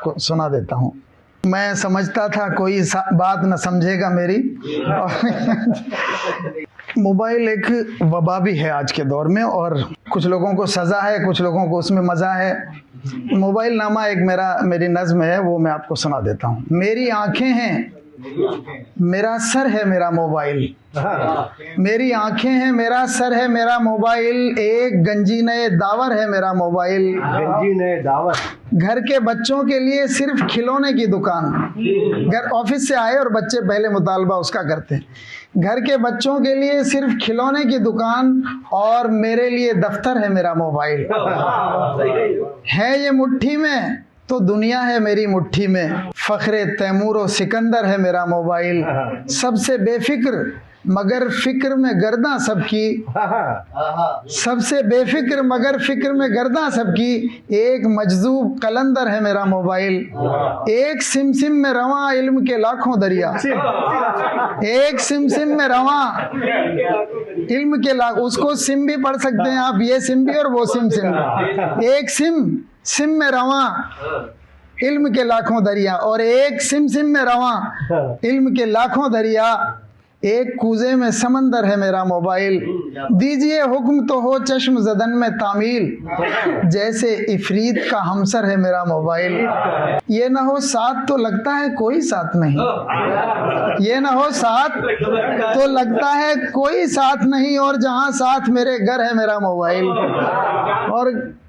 کو سنا دیتا ہوں. میں سمجھتا تھا کوئی بات نہ سمجھے گا میری. موبائل ایک وبا بھی ہے آج کے دور میں، اور کچھ لوگوں کو سزا ہے، کچھ لوگوں کو اس میں مزہ ہے. موبائل نامہ ایک میری نظم ہے، وہ میں آپ کو سنا دیتا ہوں. میری آنکھیں ہیں، میرا سر ہے میرا موبائل. میری آنکھیں ہیں، میرا سر ہے میرا موبائل. ایک گنجینہ داور ہے میرا موبائل. گنجینہ داور. گھر کے بچوں کے لیے صرف کھلونے کی دکان. گھر آفس سے آئے اور بچے پہلے مطالبہ اس کا کرتے ہیں. گھر کے بچوں کے لیے صرف کھلونے کی دکان، اور میرے لیے دفتر ہے میرا موبائل. ہے یہ مٹھی میں تو دنیا ہے میری مٹھی میں. فخر تیمور و سکندر ہے میرا موبائل. سب سے بے فکر مگر فکر میں گرداں سب کی. سب سے بے فکر مگر فکر میں گرداں سب کی. ایک مجذوب قلندر ہے میرا موبائل. ایک سم سم میں رواں علم کے لاکھوں دریا. ایک سم سم میں رواں علم کے اس کو سم بھی پڑھ سکتے ہیں آپ، یہ سم بھی اور وہ سم بھی. ایک سم میں رواں علم کے لاکھوں دریا، اور ایک سم میں رواں علم کے لاکھوں دریا. ایک کوزے میں سمندر ہے میرا موبائل. دیجئے حکم تو ہو چشم زدن میں تعمیل. جیسے عفریت کا ہمسر ہے میرا موبائل. یہ نہ ہو ساتھ تو لگتا ہے کوئی ساتھ نہیں. یہ نہ ہو ساتھ تو لگتا ہے کوئی ساتھ نہیں. اور جہاں ساتھ میرے گھر ہے میرا موبائل.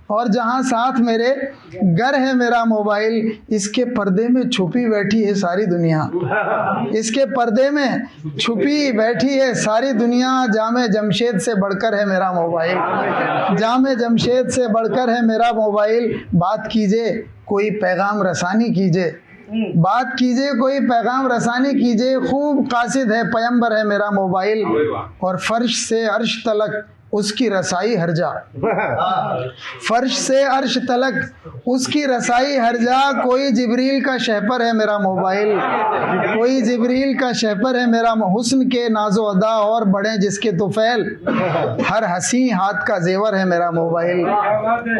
اور جہاں ساتھ میرے گھر ہے میرا موبائل. اس کے پردے میں چھپی بیٹھی ہے ساری دنیا. اس کے پردے میں چھپی بیٹھی ہے ساری دنیا. جامع جمشید سے بڑھ کر ہے میرا موبائل. جامع جمشید سے بڑھ کر ہے میرا موبائل. بات کیجئے کوئی پیغام رسانی کیجئے. بات کیجئے کوئی پیغام رسانی کیجئے. خوب قاصد ہے پیمبر ہے میرا موبائل. اور فرش سے عرش تلک اس کی رسائی ہر جا. فرش سے عرش تلک اس کی رسائی ہر جا. کوئی جبریل کا شہپر ہے میرا موبائل. کوئی جبریل کا شہپر ہے میرا. حسن کے ناز و ادا اور بڑھیں جس کے طفیل. ہر حسین ہاتھ کا زیور ہے میرا موبائل.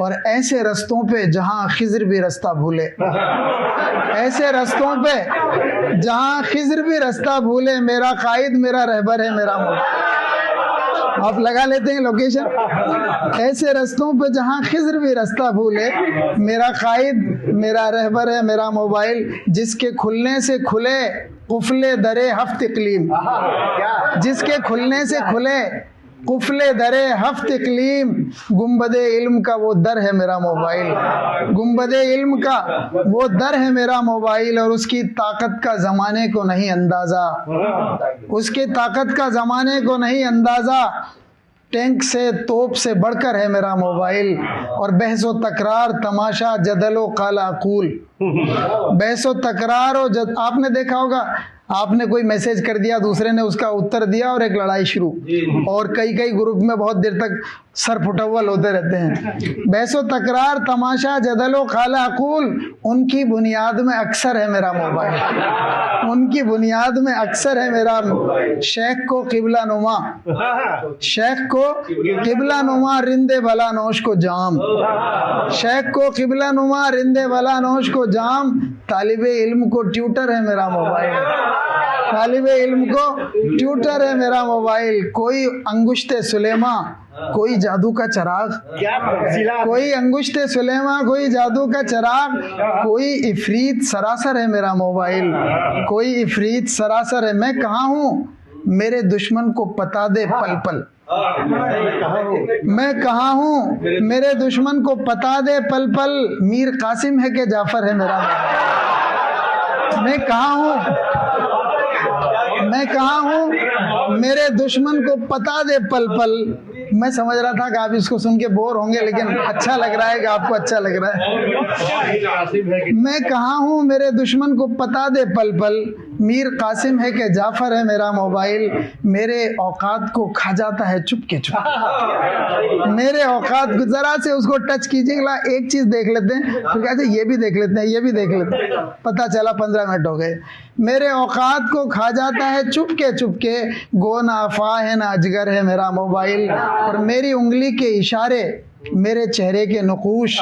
اور ایسے رستوں پہ جہاں خضر بھی رستہ بھولے. ایسے رستوں پہ جہاں خضر بھی رستہ بھولے. میرا قائد میرا رہبر ہے میرا موبائل. آپ لگا لیتے ہیں لوکیشن. ایسے رستوں پہ جہاں خضر بھی رستہ بھولے. میرا قائد میرا رہبر ہے میرا موبائل. جس کے کھلنے سے کھلے قفل درے ہفت اقلیم. جس کے کھلنے سے کھلے قفل درے ہفت اقلیم. گنبد علم کا وہ در ہے میرا موبائل. گنبد علم کا وہ در ہے میرا موبائل. اور اس کی طاقت کا زمانے کو نہیں اندازہ. اس کی طاقت کا زمانے کو نہیں اندازہ. ٹینک سے توپ سے بڑھ کر ہے میرا موبائل. اور بحث و تکرار تماشا جدل و قال اقول. بحث و تکرار آپ نے دیکھا ہوگا، آپ نے کوئی میسج کر دیا، دوسرے نے اس کا اتر دیا، اور ایک لڑائی شروع. اور کئی گروپ میں بہت دیر تک سر پھٹول ہوتے رہتے ہیں. بحث و تکرار تماشا جدل و قال اقول. ان کی بنیاد میں اکثر ہے میرا موبائل. ان کی بنیاد میں اکثر ہے میرا. شیخ کو قبلہ نما، شیخ کو قبلہ نما رندے بلا نوش کو جام. شیخ کو قبلہ نما رندے بلا نوش کو جام. طالب علم کو ٹیوٹر ہے میرا موبائل. طالب علم کو ٹیوٹر ہے میرا موبائل. کوئی انگشت سلیماں کوئی جادو کا چراغ. کوئی انگشت سلیماں کوئی جادو کا چراغ. کوئی عفریت سراسر ہے میرا موبائل. کوئی عفریت سراسر ہے. میں کہاں ہوں میرے دشمن کو پتا دے پل پل. میں کہاں ہوں میرے دشمن کو پتا دے پل پل. میر قاسم ہے کہ جعفر ہے میرا موبائل. میں کہاں ہوں میرے دشمن کو پتا دے پل پل. میں سمجھ رہا تھا کہ آپ اس کو سن کے بور ہوں گے، لیکن اچھا لگ رہا ہے کہ آپ کو اچھا لگ رہا ہے. میں کہاں ہوں میرے دشمن کو پتا دے پل پل. میر قاسم ہے کہ جعفر ہے میرا موبائل. میرے اوقات کو کھا جاتا ہے چپ کے چپ. میرے اوقات کو ذرا سے اس کو ٹچ کیجیے گا، ایک چیز دیکھ لیتے ہیں، پھر کہتے ہیں یہ بھی دیکھ لیتے ہیں، یہ بھی دیکھ لیتے ہیں. پتہ چلا 15 منٹ ہو گئے. میرے اوقات کو کھا جاتا ہے چپ کے. گو نہ افواہ ہے نہ اجگر ہے میرا موبائل. اور میری انگلی کے اشارے میرے چہرے کے نقوش،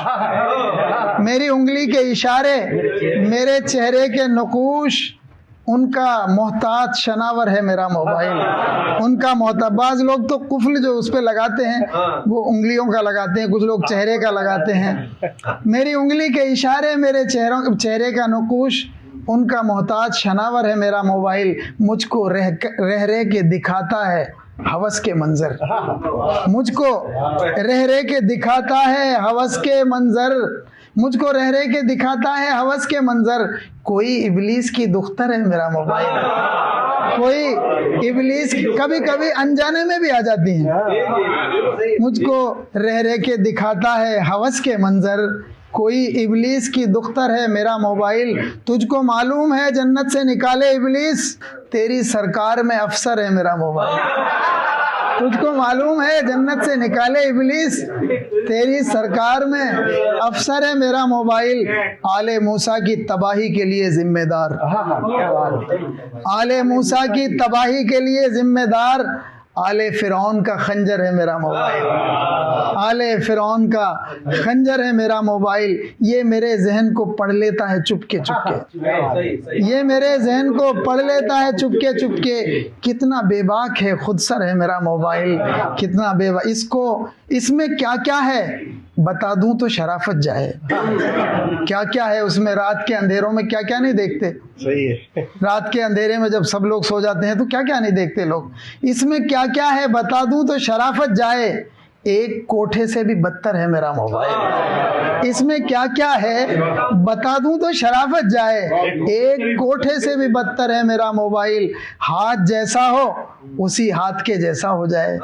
میری انگلی کے اشارے، میرے چہرے کے نقوش، ان کا محتاط شناور ہے میرا موبائل، ان کا محتاط۔ بعض لوگ تو قفل جو اس پہ لگاتے ہیں وہ انگلیوں کا لگاتے ہیں، کچھ لوگ چہرے کا لگاتے ہیں۔ میری انگلی کے اشارے، میرے چہرے کا نقوش، ان کا محتاط شناور ہے میرا موبائل، مجھ کو رہ رہ کے دکھاتا ہے ہوس کے منظر، مجھ کو رہ کے دکھاتا ہے ہوس کے منظر، مجھ کو رہ کے دکھاتا ہے ہوس کے منظر۔ کوئی ابلیس کی دختر ہے میرا موبائل، کوئی ابلیس کبھی کبھی انجانے میں بھی آ جاتی ہیں، مجھ کو رہ کے دکھاتا ہے ہوس کے منظر۔ کوئی ابلیس کی دختر ہے میرا موبائل، تجھ کو معلوم ہے جنت سے نکالے ابلیس، تیری سرکار میں افسر ہے میرا موبائل۔ تجھ کو معلوم ہے جنت سے نکالے ابلیس، تیری سرکار میں افسر ہے میرا موبائل۔ آل موسیٰ کی تباہی کے لیے ذمہ دار، آل موسیٰ کی تباہی کے لیے ذمہ دار، آل فرعون کا خنجر ہے میرا موبائل، آل فرعون کا خنجر ہے میرا موبائل۔ یہ میرے ذہن کو پڑھ لیتا ہے چپکے چپکے، یہ میرے ذہن کو پڑھ لیتا ہے چپکے چپکے۔ کتنا بے باک ہے خود سر ہے میرا موبائل، کتنا بے باک۔ اس میں کیا کیا ہے بتا دوں تو شرافت جائے، کیا کیا ہے اس میں۔ رات کے اندھیروں میں کیا کیا نہیں دیکھتے، رات کے اندھیرے میں جب سب لوگ سو جاتے ہیں تو کیا کیا نہیں دیکھتے لوگ۔ اس میں کیا کیا ہے بتا دوں تو شرافت جائے، ایک کوٹھے سے بھی بدتر ہے میرا موبائل۔ اس میں کیا کیا ہے بتا دوں تو شرافت جائے، ایک کوٹھے سے بھی بدتر ہے میرا موبائل۔ ہاتھ جیسا ہو اسی ہاتھ کے جیسا ہو جائے،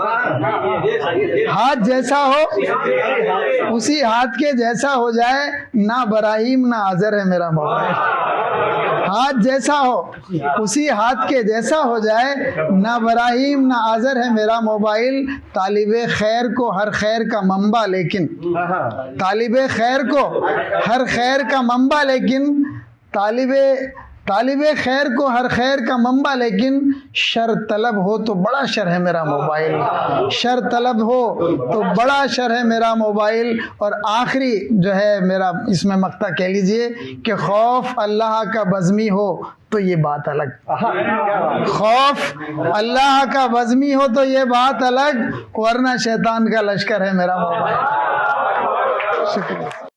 ہاتھ جیسا ہو اسی ہاتھ کے جیسا ہو جائے، نہ براہیم نہ آزر ہے میرا موبائل۔ ہاتھ جیسا ہو اسی ہاتھ کے جیسا ہو جائے، نہ براہیم نہ آزر ہے میرا موبائل۔ طالب خیر کو ہر خیر کا منبع لیکن، طالب خیر کو ہر خیر کا منبع لیکن، طالب خیر کو ہر خیر کا منبع لیکن، شر طلب ہو تو بڑا شر ہے میرا موبائل، شر طلب ہو تو بڑا شر ہے میرا موبائل۔ اور آخری جو ہے میرا اس میں مقطع کہہ لیجئے کہ خوف اللہ کا بزمی ہو تو یہ بات الگ، خوف اللہ کا بزمی ہو تو یہ بات الگ، ورنہ شیطان کا لشکر ہے میرا موبائل۔ شکریہ۔